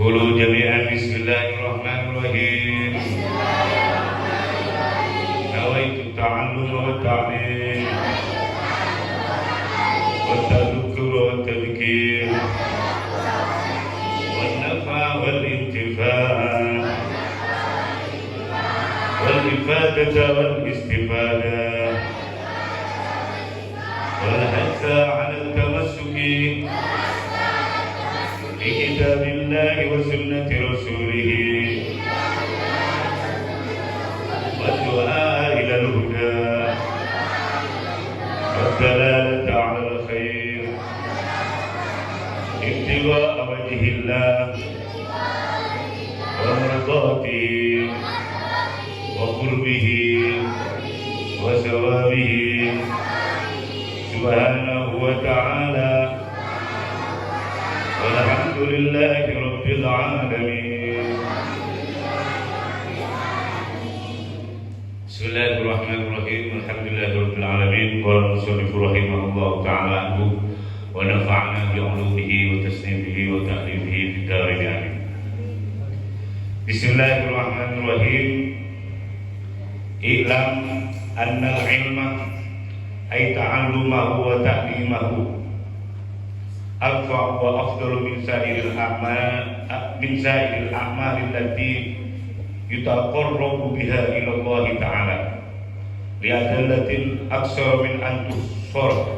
Qulu jami'an bismillahirrahmanirrahim. Nawaitu ta'alluma wa ta'lim wa tadhkura wa tadhkir wa nafa wal intifa' wal ifadata wal istifadah wal hatha 'ala al-tamassuki بكتاب الله وسنة رسوله والدعاء إلى الهدى والدلالة على الخير ابتغاء وجه الله ومرضاته وقربه وثوابه سبحانه وتعالى. Alhamdulillahi Rabbil Alamin. Bismillahirrahmanirrahim. Alhamdulillahi Rabbil Alamin. Qala al-musannif rahimahullahu ta'ala anhu wa nafa'ana bi'ulumihi wa tasnifihi wa ta'rifihi fid darin amin. Bismillahirrahmanirrahim. I'lam anna al-ilma ay ta'allumahu wa ta'limahu arfa wa afdalu min sa'iril a'mal allati yutaqarrabu biha ila Allah ta'ala li'adallatin aksara min an tusfar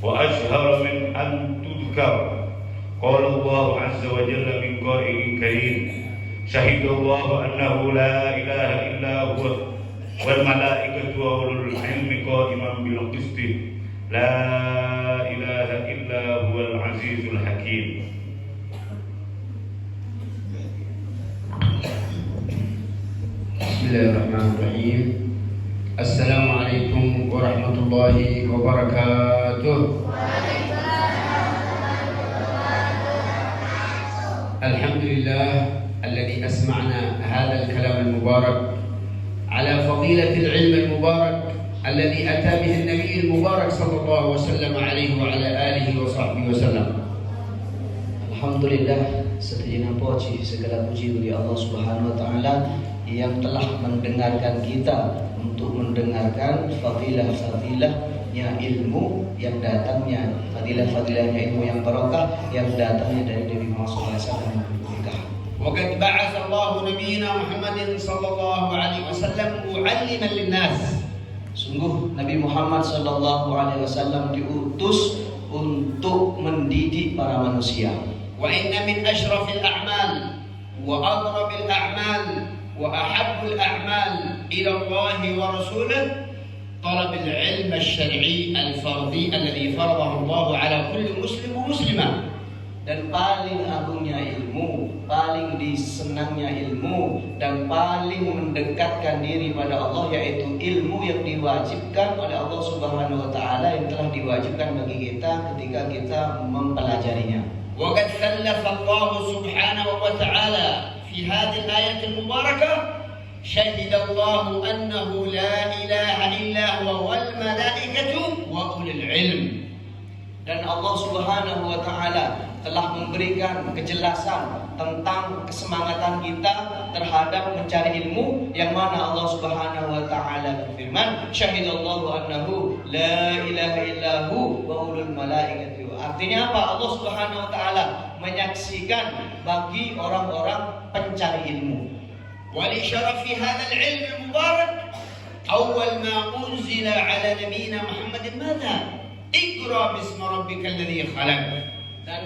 wa ashhara min an tudkar. Qala Allah azza wa jalla min qa'ilin karim syahidallahu annahu la ilaha illa huwa wal malaikatu wa ulul ilmi qa'iman bil qisti la ilaha illa huwal azizul hakim. Bismillahirrahmanirrahim. Assalamualaikum warahmatullahi wabarakatuh. Alhamdulillah alladhi asma'na hadha al-kalam al-mubarak ala fadilatil ilm al-mubarak alladhi ata bihi an-nabiy al-mubarak sallallahu wasallam alaihi wa ala alihi wa sahbihi wasallam. Alhamdulillah, sejenak puji segala puji bagi Allah Subhanahu wa taala yang telah mendengarkan kita untuk mendengarkan fadilah-fadilahnya ilmu yang datangnya, fadilah-fadilahnya ilmu yang barokah yang datangnya dari Nabi Muhammad SAW. وقد بعث الله نبينا محمد صلى الله عليه وسلم معلما للناس. Sungguh Nabi Muhammad sallallahu alaihi wasallam diutus untuk mendidik para manusia. Wa inna min asyrafil a'mal wa aghrabil a'mal wa ahabbul a'mal ila Allah wa rasulih talab al-ilm asy-syar'i al-fardhi alladhi faradahu Allah ala kulli muslim wa muslimah. Dan paling agungnya ilmu, paling disenangnya ilmu, dan paling mendekatkan diri pada Allah yaitu ilmu yang diwajibkan oleh Allah Subhanahu wa taala yang telah diwajibkan bagi kita ketika kita mempelajarinya. Wa qad thalatha Allah Subhanahu wa taala fi hadhihi al-ayat al-mubarakah syahida Allah annahu la ilaha illa huwa wal malaikatu wa ulul ilm. Dan Allah Subhanahu wa taala telah memberikan kejelasan tentang kesemangatan kita terhadap mencari ilmu, yang mana Allah Subhanahu wa taala berfirman syahidallahu annahu la ilaha illahu wa ulul malaikati. Artinya apa? Allah Subhanahu wa taala menyaksikan bagi orang-orang pencari ilmu. Wa li syarafi hadzal ilm al-mubarak awwal ma unzila ala nabiyyina Muhammadin madza iqra bismi rabbikal ladzi khalaq. Dan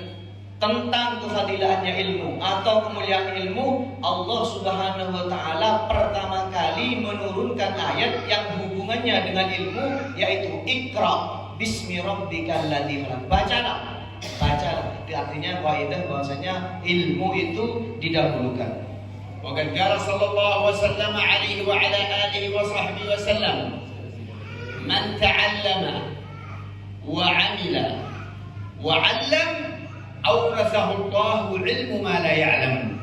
tentang kefadilahannya ilmu atau kemuliaan ilmu, Allah Subhanahu wa taala pertama kali menurunkan ayat yang hubungannya dengan ilmu, yaitu Iqra bismi rabbikal ladzi khalaq. Bacalah. Itu artinya bahwasanya ilmu itu didahulukan. Wa qad qala sallallahu wasallam alaihi wa ala alihi wa sahbihi wasallam man ta'allama wa 'amila wa 'allam awrathahu Allahu ilmu ma la ya'lam.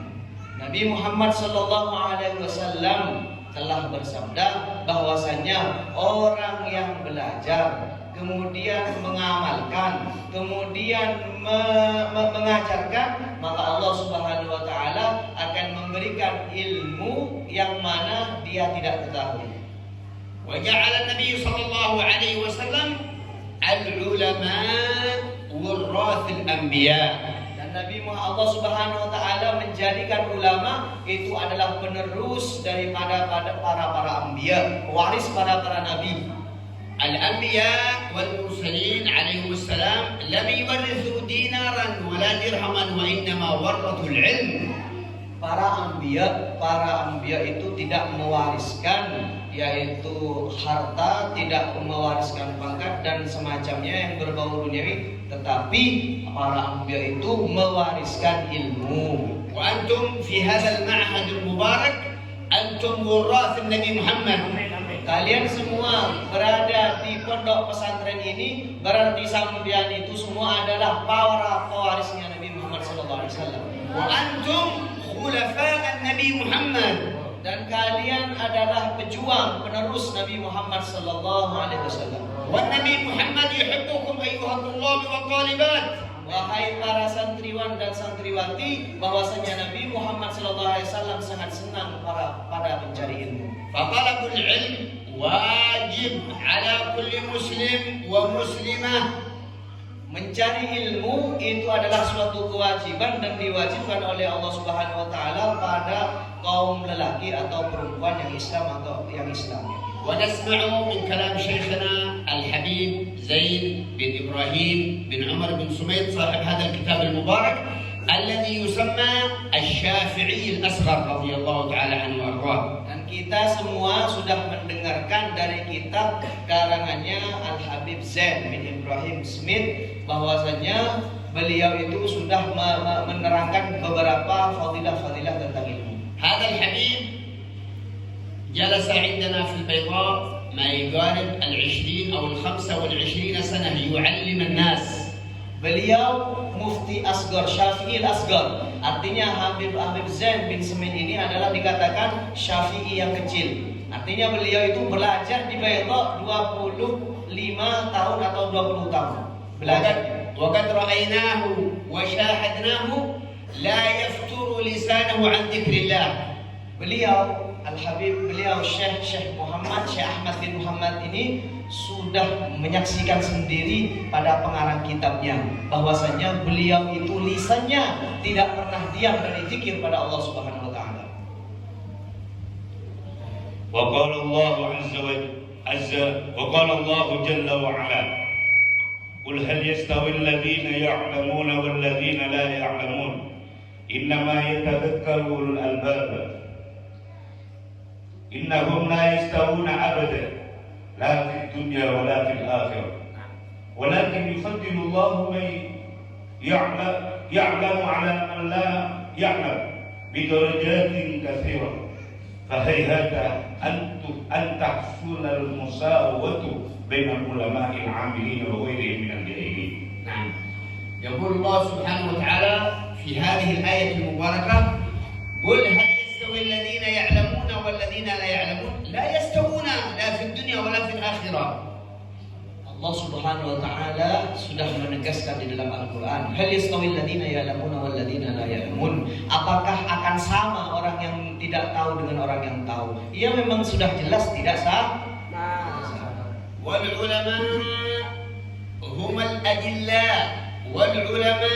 Nabi Muhammad sallallahu alaihi wasallam telah bersabda bahwasanya orang yang belajar kemudian mengamalkan, kemudian mengajarkan, maka Allah Subhanahu wa taala akan memberikan ilmu yang mana dia tidak ketahui. Wa ja'ala Nabi sallallahu alaihi wasallam al-ulama warathil anbiya. Nabi Muhammad Allah Subhanahu wa taala menjadikan ulama itu adalah penerus daripada para anbiya, waris para nabi. Al-anbiya wal mursalin alaihi wassalam lam yuwarrithu dinaran wala dirhaman wa innama warrathul ilm. Para anbiya itu tidak mewariskan yaitu harta, tidak mewariskan pangkat dan semacamnya yang berbau duniawi, tetapi para anbiya itu mewariskan ilmu. Wa antum fi hadzal ma'had al-mubarak antum warath Nabi Muhammad. Kalian semua berada di pondok pesantren ini, berarti sampean itu semua adalah para pewarisnya Nabi Muhammad sallallahu alaihi wasallam. Wa antum khulafa Nabi Muhammad. Dan kalian adalah pejuang penerus Nabi Muhammad sallallahu alaihi wasallam. Wa Nabi Muhammad yuhibbukum ayyuhat tullab wa talibat. Wahai para santriwan dan santriwati, bahwasanya Nabi Muhammad sallallahu alaihi wasallam sangat senang pada pencari ilmu. Fatalabul ilm wajib ala kulli muslim wa muslimah. Mencari ilmu itu adalah suatu kewajiban dan diwajibkan oleh Allah Subhanahu wa taala pada kaum lelaki atau perempuan yang Islam atau yang Islam. ونسمع من كلام شيخنا الحبيب زيد بن إبراهيم بن عمر بن سميد صاحب هذا الكتاب المبارك الذي يسمى الشافعي الأصغر رضي الله تعالى عنه وأرضاه. Dan kita semua sudah mendengarkan dari kitab karangannya Al-Habib Zaid bin Ibrahim Smith bahwasanya beliau itu sudah menerangkan beberapa fadilah-fadilah tentang ilmu. هذا الحبيب جلس عندنا في البيضاء ما يقارب 20 أو 25 سنة يعلم الناس. Beliau Mufti Asgar, Syafi'i Asgar. Artinya Habib Zaid bin Smith ini adalah dikatakan Syafi'i yang kecil. Artinya beliau itu belajar di Baydha 25 tahun atau 20 tahun. Belajar. وقد رأيناه وشاهدناه لا يفتر لسانه عن ذكر الله. Beliau Al-Habib, beliau Syekh Muhammad, Syekh Ahmad bin Muhammad ini sudah menyaksikan sendiri pada pengarang kitabnya bahwasanya beliau itu lisannya tidak pernah diam dari zikir pada Allah Subhanahu wa taala. Wa qala Allah azza wa qala Allah jalla wa ala Qul hal yastawi alladhina ya'lamuna wal ladhina la ya'lamun innama yatadhakkaru ulul albab innahum la yastawuna abada la fid dunya wa la fil akhirah walakin yufaddilu Allah man ya'lamu 'ala man la ya'lam bidarajatin katsirah fahayhata an tahsuna al-musawatu bainal ulama'il 'amilin wa ghairihim min al-jahilin. نعم. يقول الله سبحانه وتعالى في هذه الآية المباركة قل هل يستوي الذين يعلمون والذين لا يعلمون لا يستوون لا في الدنيا ولا في الآخرة. Allah Subhanahu wa taala sudah menegaskan di dalam Al-Qur'an, hal yastawi alladziina ya'lamuna wal ladziina la ya'lamun. Apakah akan sama orang yang tidak tahu dengan orang yang tahu? Ia memang sudah jelas tidak sama. Wal ulama hum al adilla wal ulama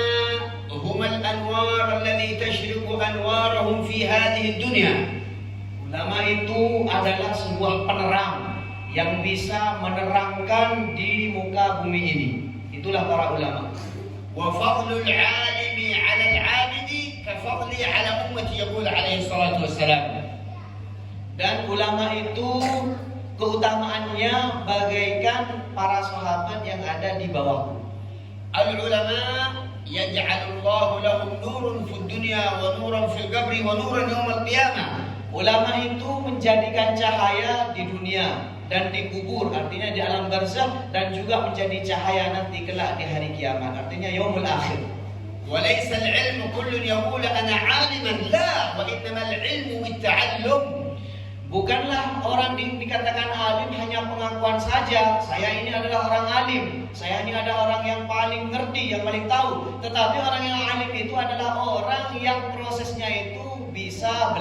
hum al anwar allati tashriqu anwarahum fi hadhihi dunya. Ulama itu adalah sebuah penerang yang bisa menerangkan di muka bumi ini. Itulah para ulama. Wa fadlul 'alimi 'ala al-'abidi ka fadli 'ala ummati yaqul alaihi salatu wassalam. Dan ulama itu keutamaannya bagaikan para sahabat yang ada di bawahku. Al-ulama yaj'alu Allah lahum nurun fid dunya wa nuran fil qabri wa nuran yaum al-qiyamah. Ulama itu menjadikan cahaya di dunia dan di kubur, artinya di alam barzakh, dan juga menjadi cahaya nanti kelak di hari kiamat, artinya yaumul akhir. وليس العلم كل يقول أنا عالما لا وإنما العلم بالتعلم. Bukanlah orang dikatakan alim hanya pengakuan saja. Saya ini adalah orang alim, saya ini ada orang yang paling ngerti, yang paling tahu. Tetapi orang yang alim itu adalah orang yang prosesnya itu bisa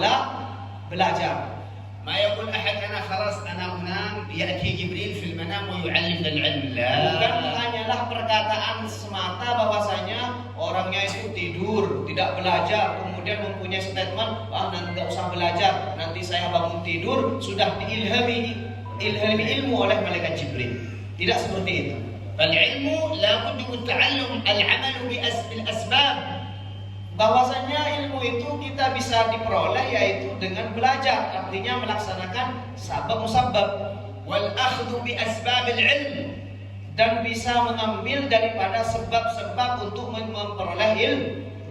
belajar. ما يقول أحد أنا خلاص أنا أنام يأتي جبريل في المنام ويعلمنا العلم. لا. Bukan hanyalah perkataan semata bahwasanya orangnya itu tidur, tidak belajar, kemudian mempunyai statement, nanti nggak usah belajar, nanti saya bangun tidur sudah diilhami ilmu oleh malaikat Jibril. Tidak seperti itu. فالعلم لابد من تعلم العمل بالأسباب. Bahwasanya ilmu itu kita bisa diperoleh yaitu dengan belajar, artinya melaksanakan sabab musabab, والأخذ بأسباب العلم, dan bisa mengambil daripada sebab-sebab untuk memperoleh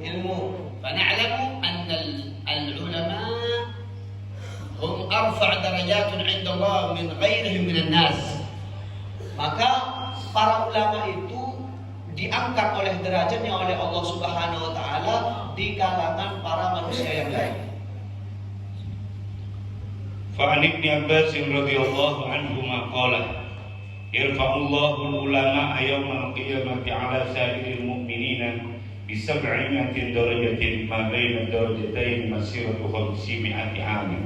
ilmu. فنعلم أن العلماء هم أرفع درجات عند الله من غيرهم من الناس. Maka para ulama itu diangkat oleh derajatnya oleh Allah Subhanahu wa taala di kalangan para manusia yang lain. فعن ابن عباس رضي الله عنهما قال يرفع الله العلماء يوم القيامة على سائر المؤمنين ب700 درجة ما بين الدرجتين مسيرة 500 عام.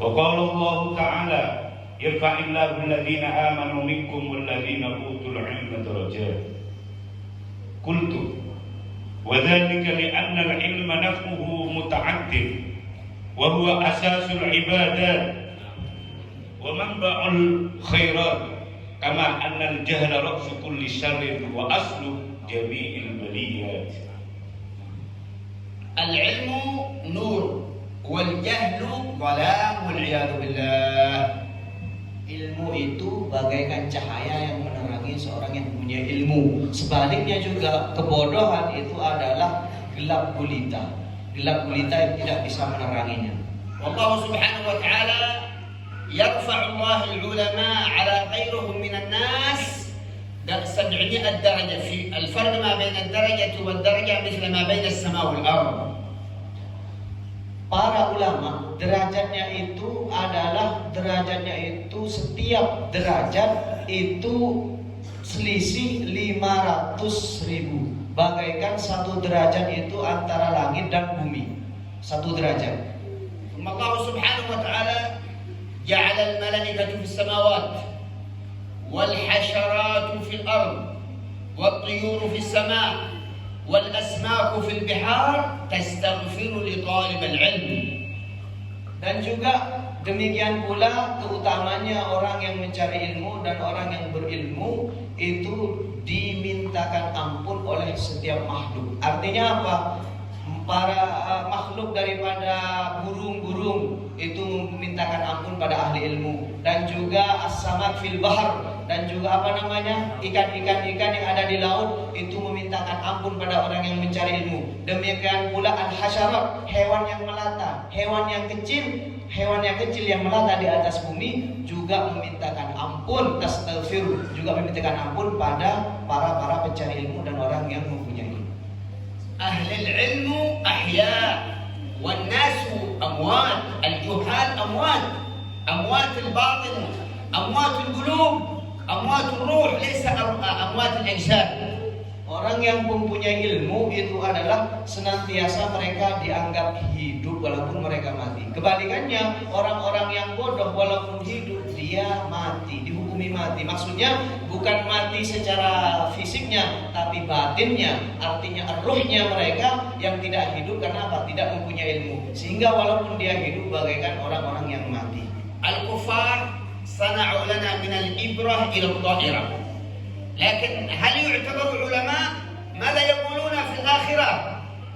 وقال الله تعالى يرفع الله الذين آمنوا منكم والذين أوتوا العلم درجات. قلت وذلك لأن العلم نفعه متعدد وهو أساس العبادات ومنبع الخيرات كما أن الجهل رأس كل شر وأصل جميع البليات. العلم نور والجهل ظلام والعياذ بالله. Ilmu itu bagaikan cahaya yang menerangi seorang yang punya ilmu. Sebaliknya juga kebodohan itu adalah gelap gulita. Gelap gulita yang tidak bisa meneranginya. والله سبحانه وتعالى يرفع الله العلماء على غيرهم من الناس 700 درجة. في الفرق ما بين الدرجة والدرجة مثل ما بين السماء والأرض. Para ulama derajatnya itu adalah setiap derajat itu selisih 500.000, bagaikan satu derajat itu antara langit dan bumi, satu derajat. الله سبحانه وتعالى جعل الملائكة في السماوات والحشرات في الأرض والطيور في السماء والأسماك في البحار تستغفر لطالب العلم. Dan juga demikian pula keutamanya orang yang mencari ilmu dan orang yang berilmu itu dimintakan ampun oleh setiap makhluk. Artinya apa? Para makhluk daripada burung-burung itu memintakan ampun pada ahli ilmu, dan juga as-samak fil bahr, dan juga ikan-ikan yang ada di laut itu memintakan ampun pada orang yang mencari ilmu. Demikian pula al-hasyarat, hewan yang melata, hewan yang kecil yang melata di atas bumi juga memintakan ampun, tastaghfir, juga memintakan ampun pada para pencari ilmu dan orang yang mempunyai ilmu. أهل العلم أحياء والناس أموات. الجهال أموات الباطن، أموات القلوب، أموات الروح، ليس أموات الأجساد. Orang yang mempunyai ilmu itu adalah senantiasa mereka dianggap hidup walaupun mereka mati. Kebalikannya, orang-orang yang bodoh walaupun hidup dia mati, dihukumi mati. Maksudnya bukan mati secara fisiknya, tapi batinnya, artinya ruhnya mereka yang tidak hidup karena apa? Tidak mempunyai ilmu. Sehingga walaupun dia hidup bagaikan orang-orang yang mati. Al-kuffar sana'u lana min al-ibrah ila al-dha'irah. لكن هل يعتبر علماء؟ ماذا يقولون في الآخرة؟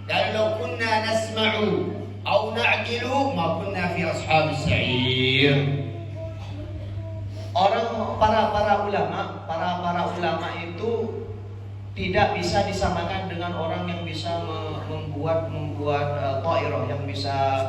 قالوا لو كنا نسمع أو نعقل ما كنا في أصحاب السعير. Para ulama itu tidak bisa disamakan dengan orang yang bisa membuat ta'irah, yang bisa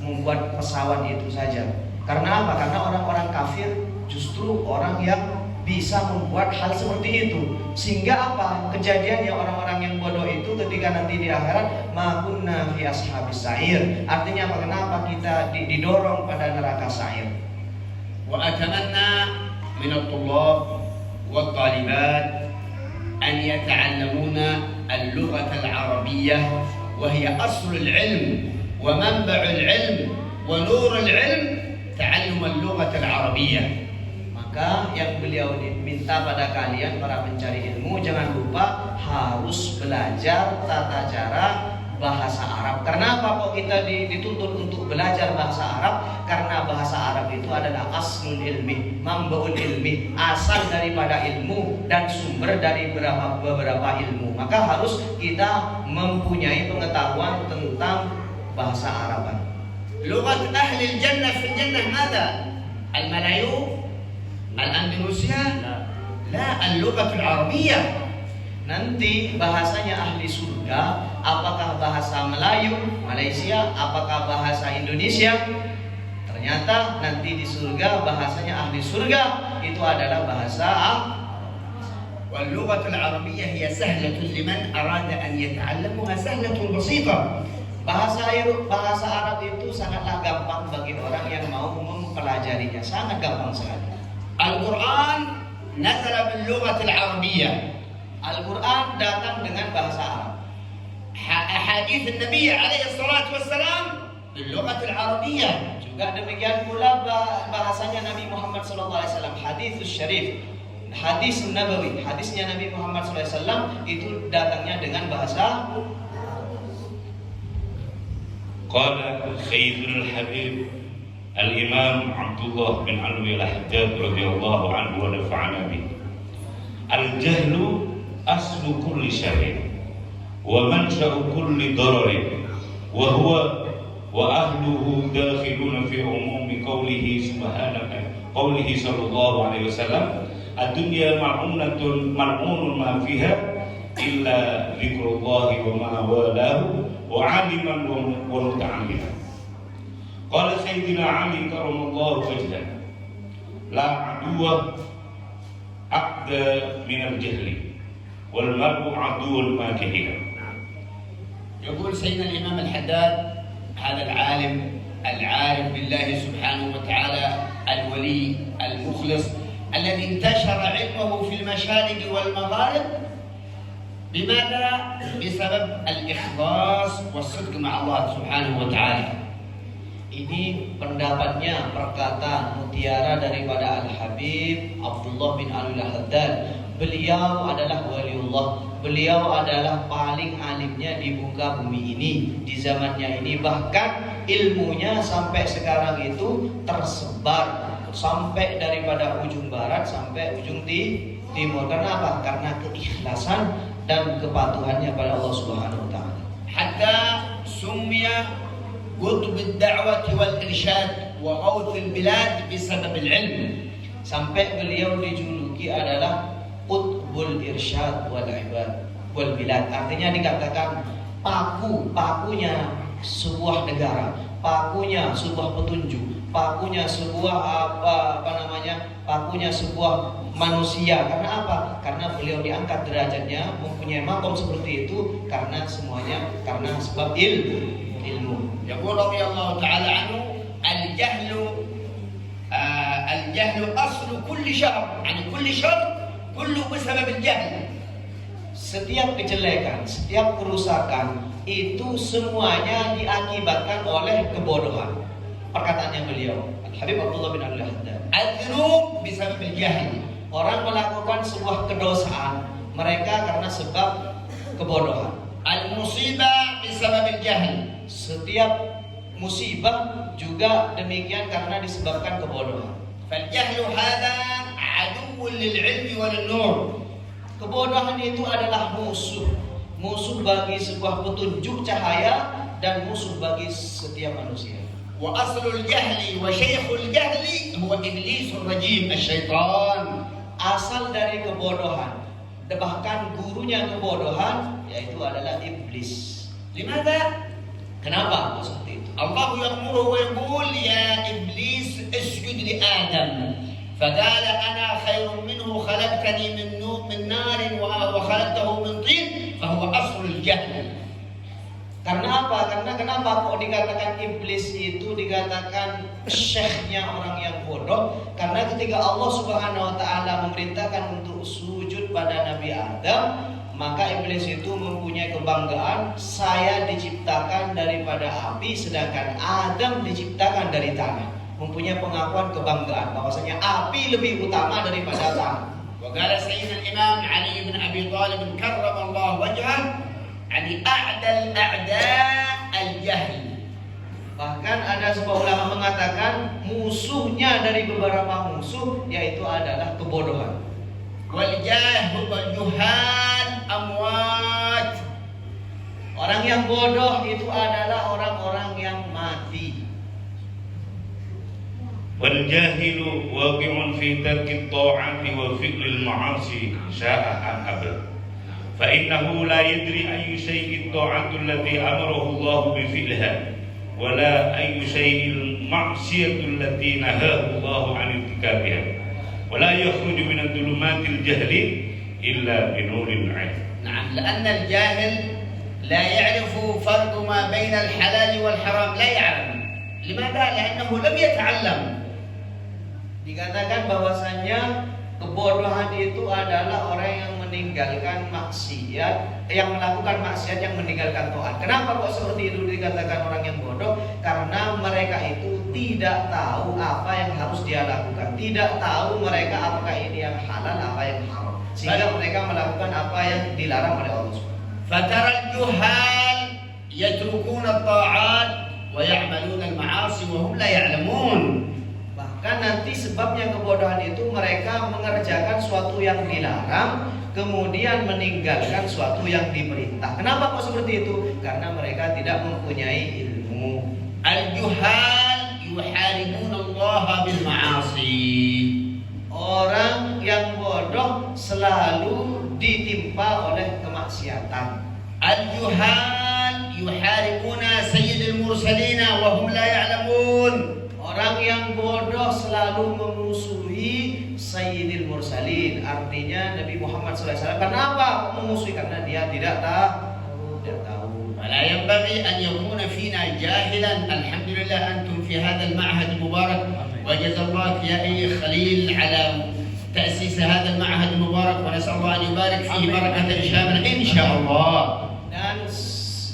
membuat pesawat itu saja. Karena apa? Karena orang-orang kafir justru orang yang bisa membuat hal seperti itu. Sehingga apa? Kejadiannya orang-orang yang bodoh itu ketika nanti di akhirat makunna fi ashabis sa'ir. Artinya apa? Kenapa kita didorong pada neraka sa'ir? Wa atamanna min at-tullab wa at-talibat an yata'allamuna al-lughah al-arabiyyah wa hiya asl al-'ilm wa manba' al-'ilm wa nur al-'ilm ta'allum al-lughah al-arabiyyah. Maka yang beliau minta pada kalian para pencari ilmu, jangan lupa harus belajar tata cara bahasa Arab. Karena apa kok kita dituntut untuk belajar bahasa Arab? Karena bahasa Arab itu adalah aslul ilmi, mambaul ilmi, asal daripada ilmu dan sumber dari beberapa ilmu. Maka harus kita mempunyai pengetahuan tentang bahasa Arab. Lughat ahli al-jannah fi al-jannah mada? Al-Malayu? Al-Andalusia? La, al-lughah al-arabiyyah. Nanti bahasanya ahli surga, apakah bahasa Melayu, Malaysia, apakah bahasa Indonesia? Ternyata nanti di surga bahasanya ahli surga itu adalah bahasa wal-lughah al-arabiyyah hiya sahlatun liman arada an yata'allamuha sahlatun basitah. Bahasa Arab itu sangatlah gampang bagi orang yang mau mempelajarinya, sangat gampang sekali. Al-Quran nazala bil-lughah al-arabiyyah. Al-Quran datang dengan bahasa Arab. Hadis Nabi alaihi salatu wassalam bil-lughah al-arabiyyah. Juga demikian pula bahasanya Nabi Muhammad SAW. Hadis syarif, hadis nabawi, hadisnya Nabi Muhammad SAW itu datangnya dengan bahasa. Qala Sayyidul Habib Al-Imam Abdullah bin Alwi Al-Haddad radhiyallahu anhu wa nafa'ana bih. Al-jahlu aslu kulli syarrin wa mansha'u kulli dararin wa huwa wa ahluhu dakhiluna fi umumi qawlihi subhanahu qawlihi sallallahu alaihi wasallam ad-dunya mal'unatun mal'unun ma fiha illa dzikrullahi wa ma walahu wa 'aliman wa muta'alliman. Qala Sayyidina Ali karamallahu wajhah la aduwa aqda min al-jahli wal mar'u aduwwul makihin. يقول سيدنا الإمام الحداد هذا العالم العارف بالله سبحانه وتعالى الولي المخلص الذي انتشر علمه في المشارق والمغارب. بماذا؟ بسبب الإخلاص والصدق مع الله سبحانه وتعالى. Ini pendapatnya, perkataan mutiara daripada Al-Habib Abdullah bin Alwi Al-Haddad. Beliau adalah waliullah. Beliau adalah paling alimnya di muka bumi ini, di zamannya ini. Bahkan ilmunya sampai sekarang itu tersebar sampai daripada ujung barat sampai ujung timur. Karena apa? Karena keikhlasan dan kepatuhannya pada Allah Subhanahu wa taala. Hatta summiya قطب الدعوة والإرشاد وغوث البلاد بسبب العلم. Sampai beliau dijuluki adalah Qutbul Irsyad wal Ibad wal Bilad. Artinya dikatakan pakunya sebuah negara, pakunya sebuah petunjuk, pakunya sebuah pakunya sebuah manusia. Karena apa? Karena beliau diangkat derajatnya, mempunyai makom seperti itu karena semuanya karena sebab ilmu. يقول رضي الله تعالى عنه الجهل أصل كل شر، يعني كل شر كله بسبب الجهل. Setiap kejelekan, setiap kerusakan itu semuanya diakibatkan oleh kebodohan. Perkataannya beliau, Habib Abdullah bin Alwi Al-Haddad. الذنوب بسبب الجهل. Orang melakukan sebuah kedosaan mereka karena sebab kebodohan. المصيبة بسبب الجهل. Setiap musibah juga demikian karena disebabkan kebodohan. فالجهل هذا عدو للعلم وللنور. Kebodohan itu adalah musuh bagi sebuah petunjuk cahaya dan musuh bagi setiap manusia. وأصل الجهل وشيخ الجهل هو إبليس الرجيم الشيطان. Asal dari kebodohan, bahkan gurunya kebodohan yaitu adalah iblis. لماذا؟ Kenapa seperti itu? الله يأمره ويقول يا إبليس اسجد لآدم. فقال أنا خير منه خلقتني من نار وخلقته من طين فهو أصل الجهل. Karena apa? Karena kenapa kok dikatakan iblis itu dikatakan syekhnya orang yang bodoh? Karena ketika Allah Subhanahu wa taala memerintahkan untuk sujud pada Nabi Adam, maka iblis itu mempunyai kebanggaan, saya diciptakan daripada api sedangkan Adam diciptakan dari tanah. Mempunyai pengakuan kebanggaan bahwasanya api lebih utama daripada tanah. وقال سيدنا الإمام علي بن أبي طالب كرم الله وجهه يعني أعدى الأعداء الجهل. Bahkan ada sebuah ulama mengatakan musuhnya dari beberapa musuh yaitu adalah kebodohan. والجهال أموات. Orang yang bodoh itu adalah orang-orang yang mati. والجاهل واقع في ترك الطاعات وفعل المعاصي شاء أم أبى فإنه لا يدري أي شيء الطاعة التي أمره الله بفعلها ولا أي شيء المعصية التي نهاه الله عن ارتكابها ولا يخرج من الظلمات الجهل إلا بنور العلم. نعم، لأن الجاهل لا يعرف فرق ما بين الحلال والحرام، لا يعلم. لماذا؟ لأنه لم يتعلم. Dikatakan bahwasannya kebodohan itu adalah orang yang meninggalkan maksiat, yang melakukan maksiat, yang meninggalkan taat. Kenapa kok seperti itu dikatakan orang yang bodoh? Karena mereka itu tidak tahu apa yang harus dia lakukan, tidak tahu mereka apakah ini yang halal, apa yang haram, sehingga mereka melakukan apa yang dilarang oleh Allah Subhanahu. فترى الجهال يتركون الطاعات ويعملون المعاصي وهم لا يعلمون. Bahkan nanti sebabnya kebodohan itu mereka mengerjakan suatu yang dilarang, kemudian meninggalkan suatu yang diperintah. Kenapa kok seperti itu? Karena mereka tidak mempunyai ilmu. الجهال يحاربون الله بالمعاصي. Orang yang bodoh selalu ditimpa oleh kemaksiatan. الجهال يحاربون سيد المرسلين وهم لا يعلمون. Orang yang bodoh selalu memusuhi Sayyidil Mursalin, artinya Nabi Muhammad SAW. Kenapa memusuhi? Karena dia tidak tahu. ولا ينبغي أن يكون فينا جاهلا. الحمد لله أنتم في هذا المعهد المبارك، وجزا الله يا أخي خليل على تأسيس هذا المعهد المبارك، ونسأل الله أن يبارك فيه بركة شاملة إن شاء الله. Dan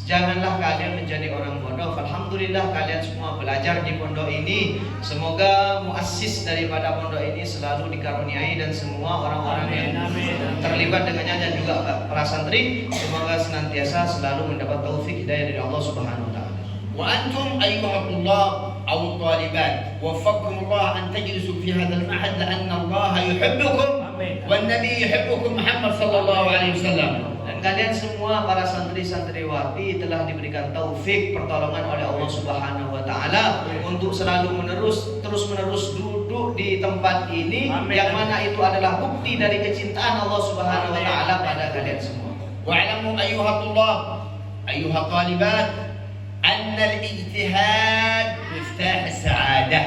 janganlah kalian menjadi orang bodoh. Alhamdulillah kalian semua belajar di pondok ini. Semoga muassis daripada pondok ini selalu dikaruniai dan semua orang-orang yang terlibat dengannya dan juga para santri semoga senantiasa selalu mendapat taufik hidayah dari Allah Subhanahu wa taala. وأنتم أيها الطلاب أو الطالبات وفقكم الله أن تجلسوا في هذا المعهد لأن الله يحبكم والنبي يحبكم محمد صلى الله عليه وسلم. Dan kalian semua para santri-santriwati telah diberikan taufik pertolongan oleh Allah Subhanahu wa taala untuk selalu terus-menerus duduk di tempat ini. Amin. Yang mana itu adalah bukti dari kecintaan Allah Subhanahu wa taala pada kalian semua. واعلموا أيها الطلاب أيها الطالبات أن الاجتهاد مفتاح السعادة.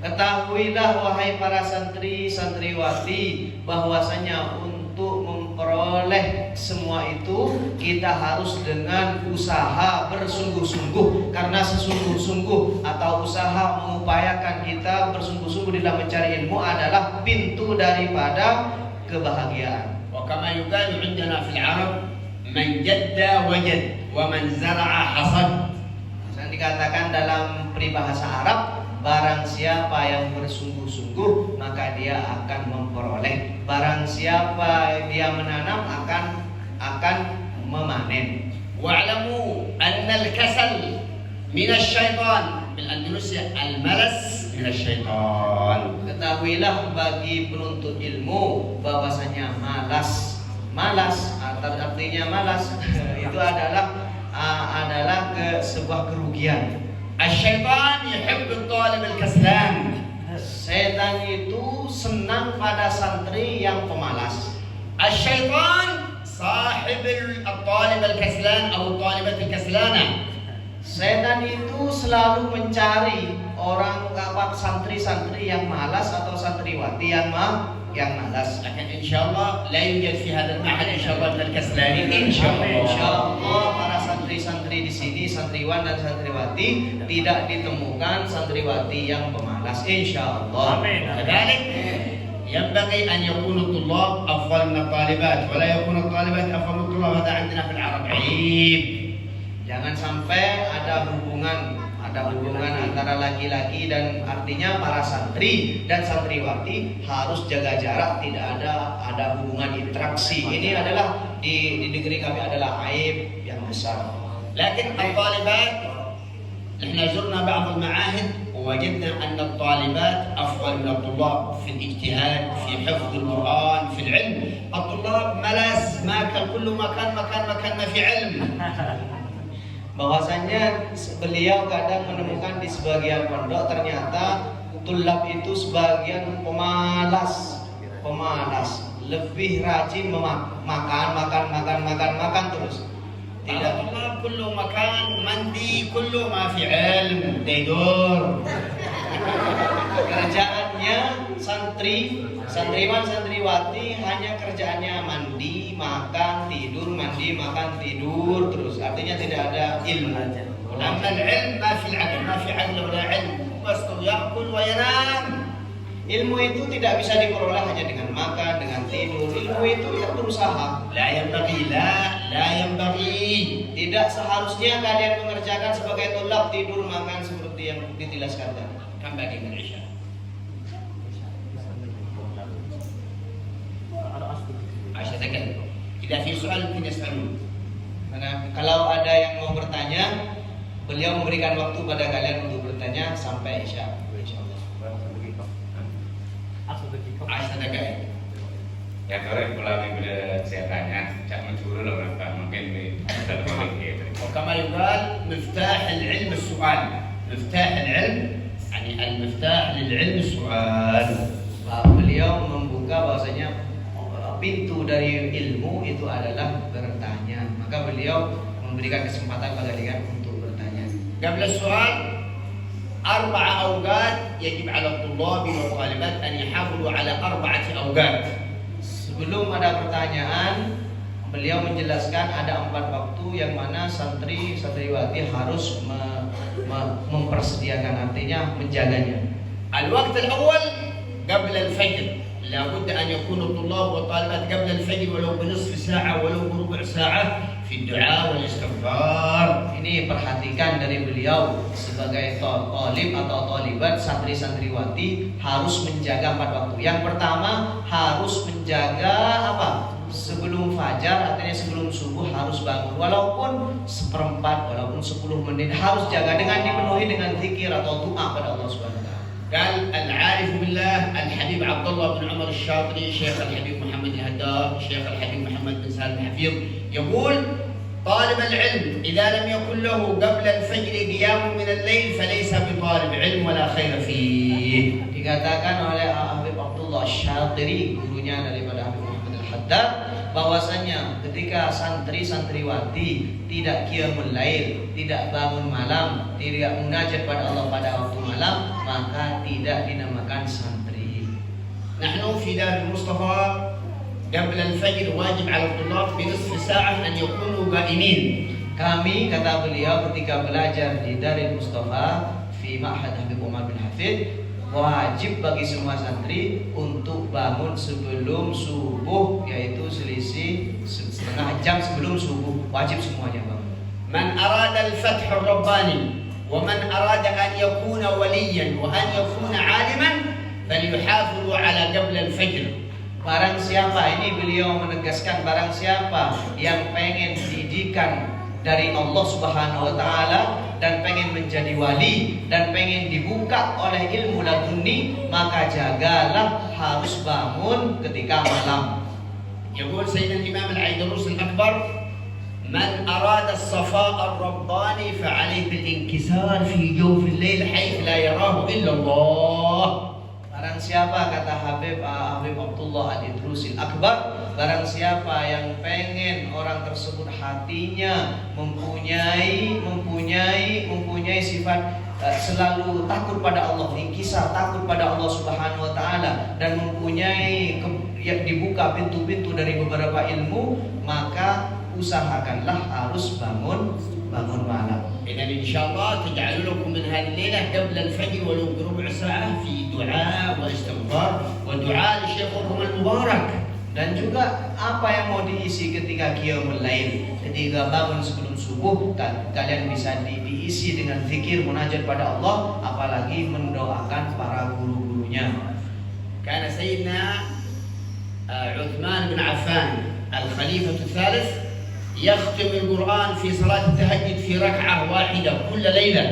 Ketahuilah wahai para santri-santriwati bahwasanya untuk memperoleh semua itu kita harus dengan usaha bersungguh-sungguh, karena sesungguh-sungguh atau usaha mengupayakan kita bersungguh-sungguh dalam mencari ilmu adalah pintu daripada kebahagiaan. وكما يقال عندنا في العرب من جد وجد ومن زرع حصد. Dan dikatakan dalam peribahasa Arab, barang siapa yang bersungguh-sungguh maka dia akan memperoleh. Barang siapa dia menanam akan memanen. Wa'lamu anna al-kasal min asy-syaitan. Bil Andalusia al-malas min asy-syaitan. Ketahuilah bagi penuntut ilmu bahwasanya malas artinya malas itu adalah sebuah kerugian. Asy-syaitan yuhibbu at-talib al-kaslan. Setan itu senang pada santri yang pemalas. Asy-syaitan sahib at-talib al-kaslan atau at-talibat al-kaslana. Setan itu selalu mencari orang apa santri-santri yang malas atau santriwati yang malas. لكن إن شاء الله لا يوجد في هذا المعهد إن شاء الله من الكسلانين إن شاء الله. Insyaallah para santri-santri di sini, santriwan dan santriwati, tidak ditemukan santriwati yang pemalas insyaallah. آمين. كذلك ينبغي أن يكون الطلاب أفضل من الطالبات ولا يكون الطالبات أفضل من الطلاب. هذا عندنا في العرب عيب. Jangan sampai ada hubungan antara laki-laki dan artinya para santri dan santriwati harus jaga jarak, tidak ada hubungan interaksi. Ini adalah di negeri kami adalah aib yang besar. لكن الطالبات احنا زرنا بعض المعاهد ووجدنا أن الطالبات أفضل من الطلاب في الاجتهاد في حفظ القرآن في العلم. الطلاب ملس كل مكان ما في علم. Bahwasanya beliau kadang menemukan di sebagian pondok ternyata tulab itu sebagian pemalas, lebih rajin makan terus. Tidak. الطلاب كل مكان مندي كل ما في علم tidur. Kerjaannya santriwan santriwati hanya kerjaannya mandi, makan, tidur, mandi, makan, tidur terus. Artinya tidak ada ilmu. أما العلم ما في العقل ما في عقل ولا علم بس يأكل وينام. Ilmu itu tidak bisa diperoleh hanya dengan makan, dengan tidur. Ilmu itu ya berusaha. لا ينبغي. Tidak seharusnya kalian mengerjakan sebagai tulab tidur, makan seperti yang dijelaskan tadi. كم باقي من العشاء؟ عشر دقائق. إذا في سؤال ممكن يسألون. Nah, kalau ada yang mau bertanya, beliau memberikan waktu pada kalian untuk bertanya sampai Isya. Insyaallah. 10 دقائق. Ya kalau pulang bila saya tanya, cak mencuri lah berapa mungkin di gitu. وكما يقال مفتاح العلم السؤال. مفتاح العلم يعني المفتاح للعلم السؤال. Beliau membuka bahwasanya pintu dari ilmu itu adalah bertanya. Maka beliau memberikan kesempatan pada kalian untuk bertanya. قبل السؤال 4 أوقات يجب على الطلاب والطالبات أن يحافظوا على 4 أوقات. Sebelum ada pertanyaan, beliau menjelaskan ada 4 waktu yang mana santriwati harus mempersediakan, artinya menjaganya. الوقت الأول قبل الفجر لابد أن يكون الطلاب والطالبات قبل الفجر ولو بنصف ساعة ولو بربع ساعة في الدعاء والاستغفار. Ini perhatikan dari beliau sebagai talib atau talibat, santri-santriwati harus menjaga 4 waktu. Yang pertama harus menjaga apa? Sebelum fajar, artinya sebelum subuh harus bangun. Walaupun 1/4, walaupun 10 menit harus jaga dengan dipenuhi dengan zikir atau doa pada Allah Subhanahu wa taala. قال العارف بالله الحبيب عبد الله بن عمر الشاطري شيخ الحبيب محمد الهدار شيخ الحبيب محمد بن سالم الحفيظ يقول طالب العلم إذا لم يكن له قبل الفجر قيام من الليل فليس بطالب علم ولا خير فيه. Dikatakan oleh Habib Abdullah Syatiri, gurunya daripada Habib Muhammad Al-Haddad, bahwasanya ketika santri-santriwati tidak qiyamul lail, tidak bangun malam, tidak munajat pada Allah pada waktu malam, maka tidak dinamakan santri. نحن في دار المصطفى قبل الفجر واجب على الطلاب بنصف ساعة أن يكونوا قائمين. Kami, kata beliau, ketika belajar di Darul Mustafa fi Ma'had Habib Umar bin Hafid, wajib bagi semua santri untuk bangun sebelum subuh, yaitu selisih setengah jam sebelum subuh, wajib semuanya bangun. من أراد الفتح الرباني ومن أراد أن يكون وليا وأن يكون عالما فليحافظ على قبل الفجر. Barang siapa, ini beliau menegaskan, barang siapa yang pengen didikan dari Allah Subhanahu wa taala dan pengen menjadi wali dan pengen dibuka oleh ilmu laduni, maka jagalah harus bangun ketika malam. يقول سيدنا الإمام العيدروس الأكبر من أراد الصفاء الرباني فعليه بالانكسار في جوف الليل حيث لا يراه إلا الله. Barang siapa, kata Habib Abdullah Al-Idrusil Akbar, barang siapa yang pengen orang tersebut hatinya mempunyai sifat selalu takut pada Allah, kisah takut pada Allah Subhanahu wa taala, dan mempunyai dibuka pintu-pintu dari beberapa ilmu, maka usahakanlah harus bangun malam. إذا إن شاء الله تجعلوا لكم من هذه الليلة قبل الفجر ولو بربع ساعة في دعاء واستغفار ودعاء لشيخكم المبارك. Dan juga apa yang mau diisi ketika qiyamul lail, ketika bangun sebelum subuh, kalian bisa diisi dengan zikir munajat pada Allah, apalagi mendoakan para guru-gurunya. كان سيدنا عثمان بن عفان الخليفة الثالث يختم القرآن في صلاة التهجد في ركعة واحدة كل ليلة.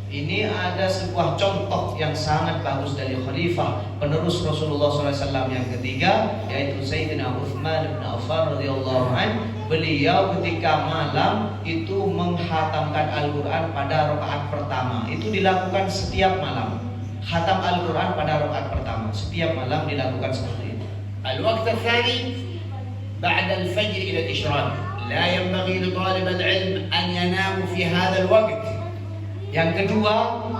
Ini ada sebuah contoh yang sangat bagus dari khalifah penerus Rasulullah SAW yang ketiga, yaitu Sayyidina Uthman bin Affan radhiyallahu anhu. Beliau ketika malam itu menghatamkan Al-Quran pada rakaat pertama. Itu dilakukan setiap malam. Khatam Al-Quran pada rakaat pertama setiap malam dilakukan seperti itu. الوقت الثاني بعد الفجر إلى الإشراق. لا ينبغي لطالب العلم أن ينام في هذا الوقت. Yang kedua,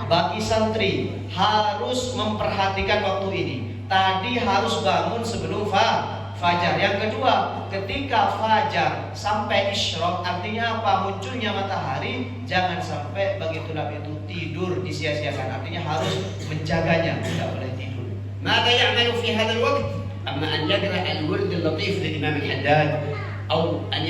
bagi santri harus memperhatikan waktu ini. Tadi harus bangun sebelum fajar. Yang kedua, ketika fajar sampai isyraq, artinya apa? Munculnya matahari, jangan sampai bagi tulab itu tidur disia-siakan. Artinya harus menjaganya, tidak boleh tidur. ماذا يعمل في هذا الوقت؟ أما أن يقرأ الورد اللطيف للإمام الحداد، أو أن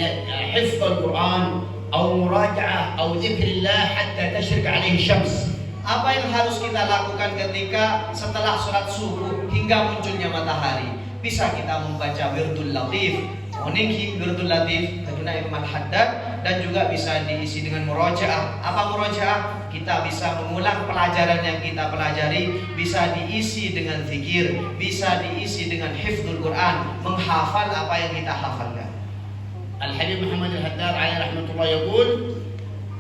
حفظ القرآن، أو مراجعة أو ذكر الله حتى تشرق عليه الشمس. Apa yang harus kita lakukan ketika setelah sholat subuh hingga munculnya matahari? Bisa kita membaca wirdul latif, meninggi wirdul latif keduna Imam Haddad, dan juga bisa diisi dengan murajaah. Apa murajaah? Kita bisa mengulang pelajaran yang kita pelajari, bisa diisi dengan zikir, bisa diisi dengan hifdzul Quran, menghafal apa yang kita hafalkan. الحبيب محمد الهداد عليه رحمة الله يقول: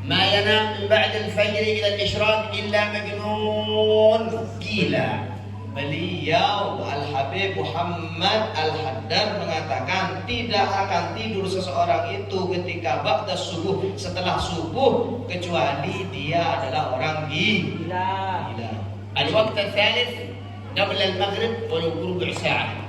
ما ينام من بعد الفجر إلى الإشراق إلا مجنون قيلا. Beliau Al-Habib Muhammad Al-Haddad mengatakan tidak akan tidur seseorang itu ketika ba'da subuh, setelah subuh, kecuali dia adalah orang gila. الوقت الثالث قبل المغرب ولو بربع ساعة.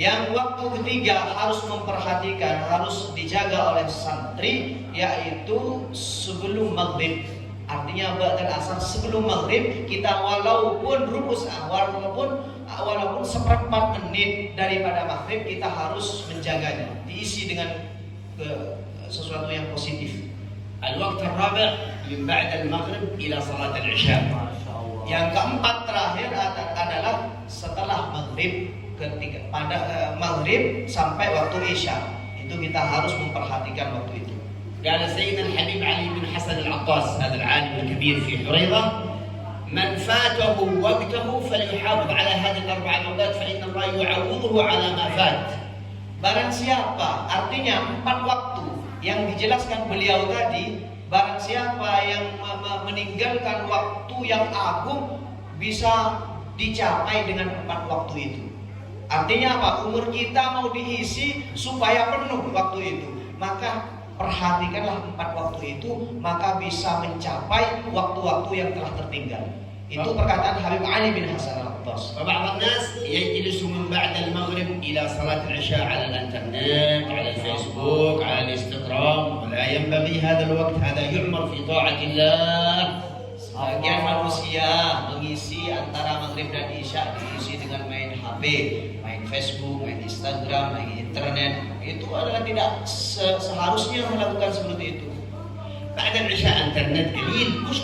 Yang waktu ketiga harus memperhatikan, harus dijaga oleh santri, yaitu sebelum maghrib. Artinya ba'dal asar, sebelum maghrib kita walaupun rubus walaupun seperempat menit daripada maghrib, kita harus menjaganya, diisi dengan sesuatu yang positif. الوقت الرابع من بعد المغرب إلى صلاة العشاء. Yang keempat terakhir adalah setelah maghrib, ketika pada maghrib sampai waktu isya. Itu kita harus memperhatikan waktu itu. قال سيدنا الحبيب علي بن حسن العطاس هذا العالم الكبير في حريضة: من فاته وقته فليحافظ على هذه الأربع أوقات فإن الله يعوضه على ما فات. Barang siapa, artinya 4 waktu yang dijelaskan beliau tadi, barang siapa yang meninggalkan waktu yang agung bisa dicapai dengan 4 waktu itu. Artinya apa? Umur kita mau diisi supaya penuh waktu itu, maka perhatikanlah 4 waktu itu, maka bisa mencapai waktu-waktu yang telah tertinggal. Itu perkataan Habib Ali bin Hasan Al-Attas. وبعض الناس يجلس من بعد المغرب إلى صلاة العشاء على الإنترنت، على الفيسبوك، على الانستغرام، ولا ينبغي هذا الوقت، هذا يعمر في طاعة الله. Sebagian manusia mengisi antara maghrib dan isya diisi dengan main HP, main Facebook, main Instagram, main internet. Itu adalah tidak seharusnya melakukan seperti itu. بعد العشاء انترنت قليل، مش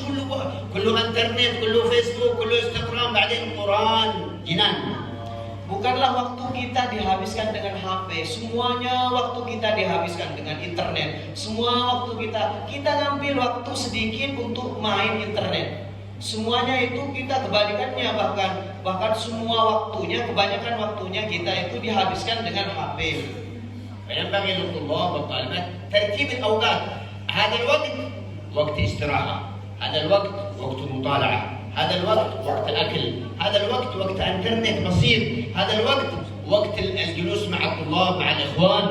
كله انترنت، كله فيسبوك، كله انستغرام، بعدين قرآن جنان. Bukanlah waktu kita dihabiskan dengan HP, semuanya waktu kita dihabiskan dengan internet. Semua waktu kita ngambil waktu sedikit untuk main internet. Semuanya itu kita kebalikannya, bahkan semua waktunya, kebanyakan waktunya kita itu dihabiskan dengan HP. فينبغي للطلاب والطالبات ترتيب الأوقات. هذا الوقت وقت استراحة، هذا الوقت وقت مطالعة، هذا الوقت وقت أكل، هذا الوقت وقت إنترنت بسيط، هذا الوقت وقت الجلوس مع الطلاب مع الإخوان.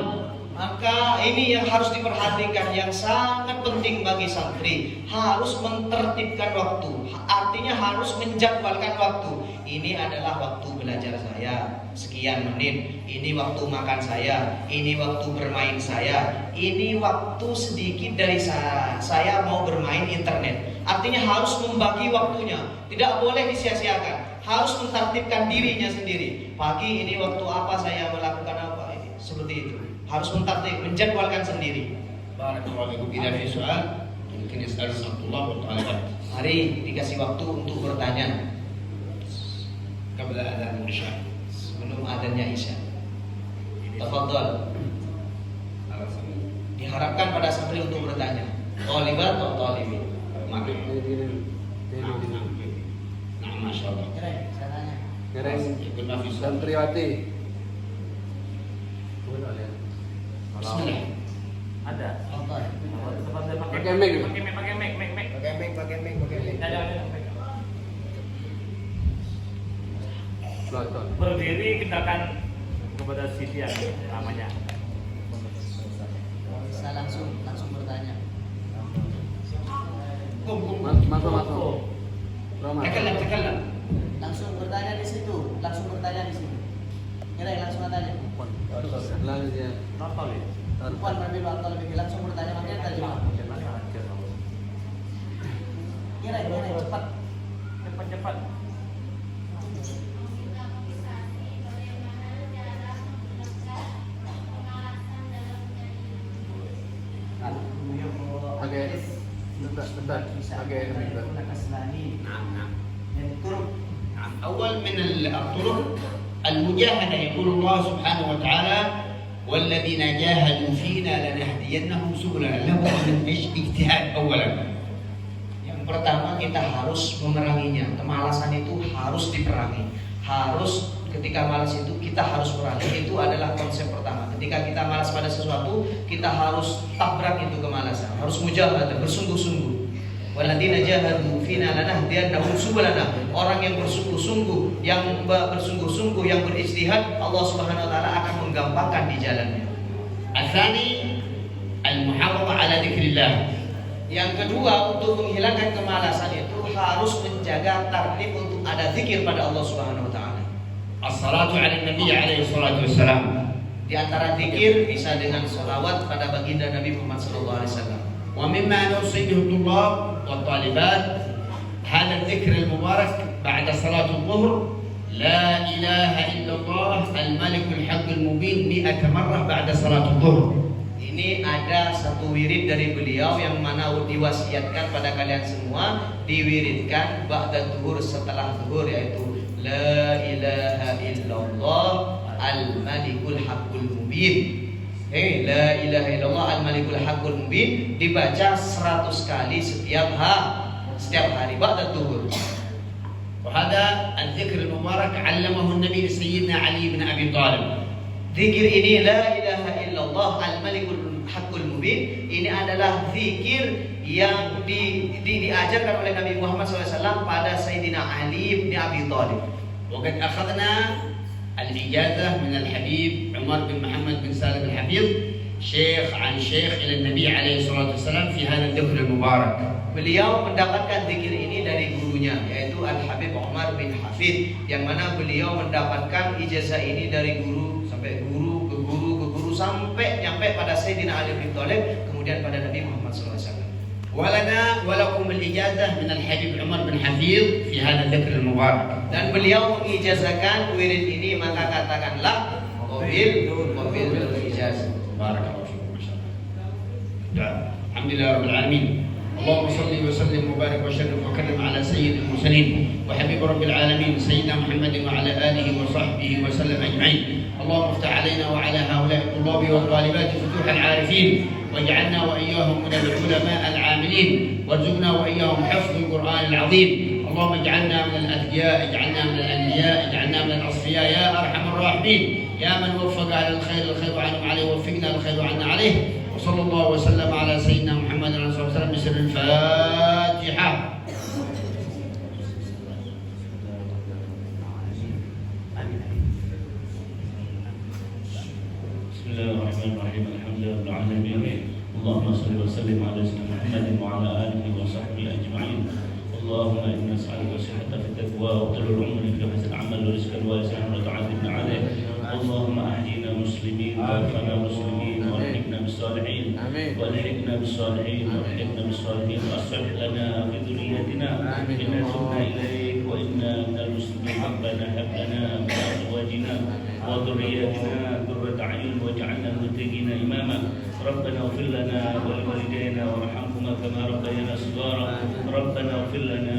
Maka ini yang harus diperhatikan, yang sangat penting bagi santri, harus mentertibkan waktu. Artinya harus menjadwalkan waktu. Ini adalah waktu belajar saya sekian menit, ini waktu makan saya, ini waktu bermain saya, ini waktu sedikit dari saya mau bermain internet. Artinya harus membagi waktunya, tidak boleh disia-siakan. Harus mentertibkan dirinya sendiri. Pagi ini waktu apa saya melakukan apa, ini seperti itu. Harus mentertib, menjadwalkan sendiri. Barakallahu fikum. Tidak ada soal, mungkin yas'al Abdullah wa ta'ala. Mari dikasih waktu untuk bertanya Qabla adzan Isya. sebelum adanya Isya. Tafadhol. Diharapkan pada santri untuk bertanya. Thalibat atau thalibin? Maka. Nah, Masya Allah. Ikut nafis. Santriwati. Bismillah. Ada. Pakai mic. Pakai mic. Berdiri kita kepada sisi yang namanya. Bisa langsung bertanya. Masuk. Roma. Takalam. Langsung bertanya di situ. Kira langsung bertanya. Lalu dia. Nonton ya. Bukan berbeda atau lebih langsung bertanya makanya terjemah. Kira cepat. Cepat. Bentar. Pakai mic. أول من الطرق المجاهدة يقول الله سبحانه وتعالى والذين جاهدوا فينا لنهدينهم سبلنا لابد من اجتهاد أولا. Yang pertama kita harus memeranginya. Kemalasan itu harus diperangi. Harus ketika malas itu kita harus perangi. Itu adalah konsep pertama. Ketika kita malas pada sesuatu, kita harus tabrak itu kemalasan. Harus mujahadah, bersungguh-sungguh. Walladzina jahadu fina lanahdiyannahum subulana. Orang yang bersungguh-sungguh, yang berijtihad, Allah Subhanahu wa taala akan menggampangkan di jalannya. الثاني المحافظة على ذكر الله. Yang kedua, untuk menghilangkan kemalasan itu harus menjaga tertib untuk ada zikir pada Allah Subhanahu wa taala. الصلاة على النبي عليه الصلاة والسلام. Di antara zikir bisa dengan sholawat pada baginda Nabi Muhammad SAW. ومما نوصيه الطلاب والطالبات هذا الذكر المبارك بعد صلاة الظهر لا إله إلا الله الملك الحق المبين 100 مرة بعد صلاة الظهر. Ini ada satu wirid dari beliau yang mana diwasiatkan pada kalian semua, diwiridkan ba'da zuhur, setelah zuhur, yaitu la ilaha illallah al-malikul haqqul mubin. La ilaha illallah al-malikul haqqul mubin dibaca 100 kali setiap hari ba'da zuhur. وهذا الذكر المبارك علمه النبي سيدنا علي بن أبي طالب. Zikir ini la ilaha illallah al-malikul haqqul mubin, ini adalah zikir yang diajarkan oleh Nabi Muhammad SAW pada Sayyidina Ali bin Abi Thalib. وقد أخذنا الإجازة من الحبيب عمر بن محمد بن سالم الحفيظ شيخ عن شيخ إلى النبي عليه الصلاة والسلام في هذا الذكر المبارك. Beliau mendapatkan zikir ini dari gurunya, yaitu Al-Habib Umar bin Hafid, yang mana beliau mendapatkan ijazah ini dari guru sampai guru ke guru sampai nyampe pada Sayyidina Ali bin Thalib, kemudian pada Nabi Muhammad SAW. ولنا ولكم الإجازة من الحبيب عمر بن حفيظ في هذا الذكر المبارك. Dan beliau mengijazahkan wirid ini, maka katakanlah wabil ijazah. بارك الله فيكم ما شاء الله. الحمد لله رب العالمين. اللهم صل وسلم وبارك وشرف وكرم على سيد المرسلين وحبيب رب العالمين سيدنا محمد وعلى آله وصحبه وسلم أجمعين. اللهم افتح علينا وعلى هؤلاء الطلاب والطالبات فتوح العارفين، واجعلنا وإياهم من العلماء العاملين، وارزقنا وإياهم حفظ القرآن العظيم. اللهم اجعلنا من الأذكياء، اجعلنا من الأنبياء، اجعلنا من الأصفياء يا أرحم الراحمين. يا من وفق على الخير عنهم عليه، وفقنا الخير عنا عليه. وصلى الله وسلم على سيدنا محمد صلى الله عليه وسلم بسر الفاتحة. بسم الله الرحمن الرحيم. الحمد اللهم صل وسلم على سيدنا محمد وعلى آله وصحبه أجمعين. اللهم إنا نسألك صحة في التقوى وطول العمر في حسن العمل ورزقا واسعا وتعذبنا عليه. اللهم أحينا مسلمين وتوفنا مسلمين والحقنا بالصالحين والحقنا بالصالحين والحقنا بالصالحين وأصلح لنا في ذريتنا إنا تبنا إليك وإنا من المسلمين. ربنا هب لنا من أزواجنا وذرياتنا قرة أعين واجعلنا للمتقين إماما. ربنا اغفر لنا ولوالدينا وارحمهما كما ربيانا صغارا. ربنا اغفر لنا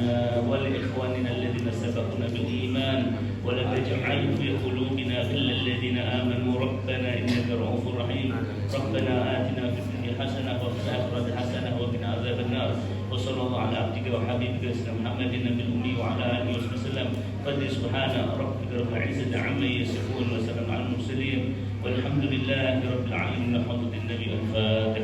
ولإخواننا الذين سبقونا بالإيمان ولا تجعل في قلوبنا غلا الذين آمنوا ربنا إنك رؤوف رحيم. ربنا آتنا في الدنيا حسنة وفي الآخرة حسنة وقنا عذاب النار. وصلى الله على عبدك وحبيبك سيدنا محمد النبي الأمي وعلى آله وصحبه وسلم. قدر سبحان ربك رب العزة عما يصفون وسلام على المرسلين والحمد لله رب العالمين. الحمد لله النبي الفاتح.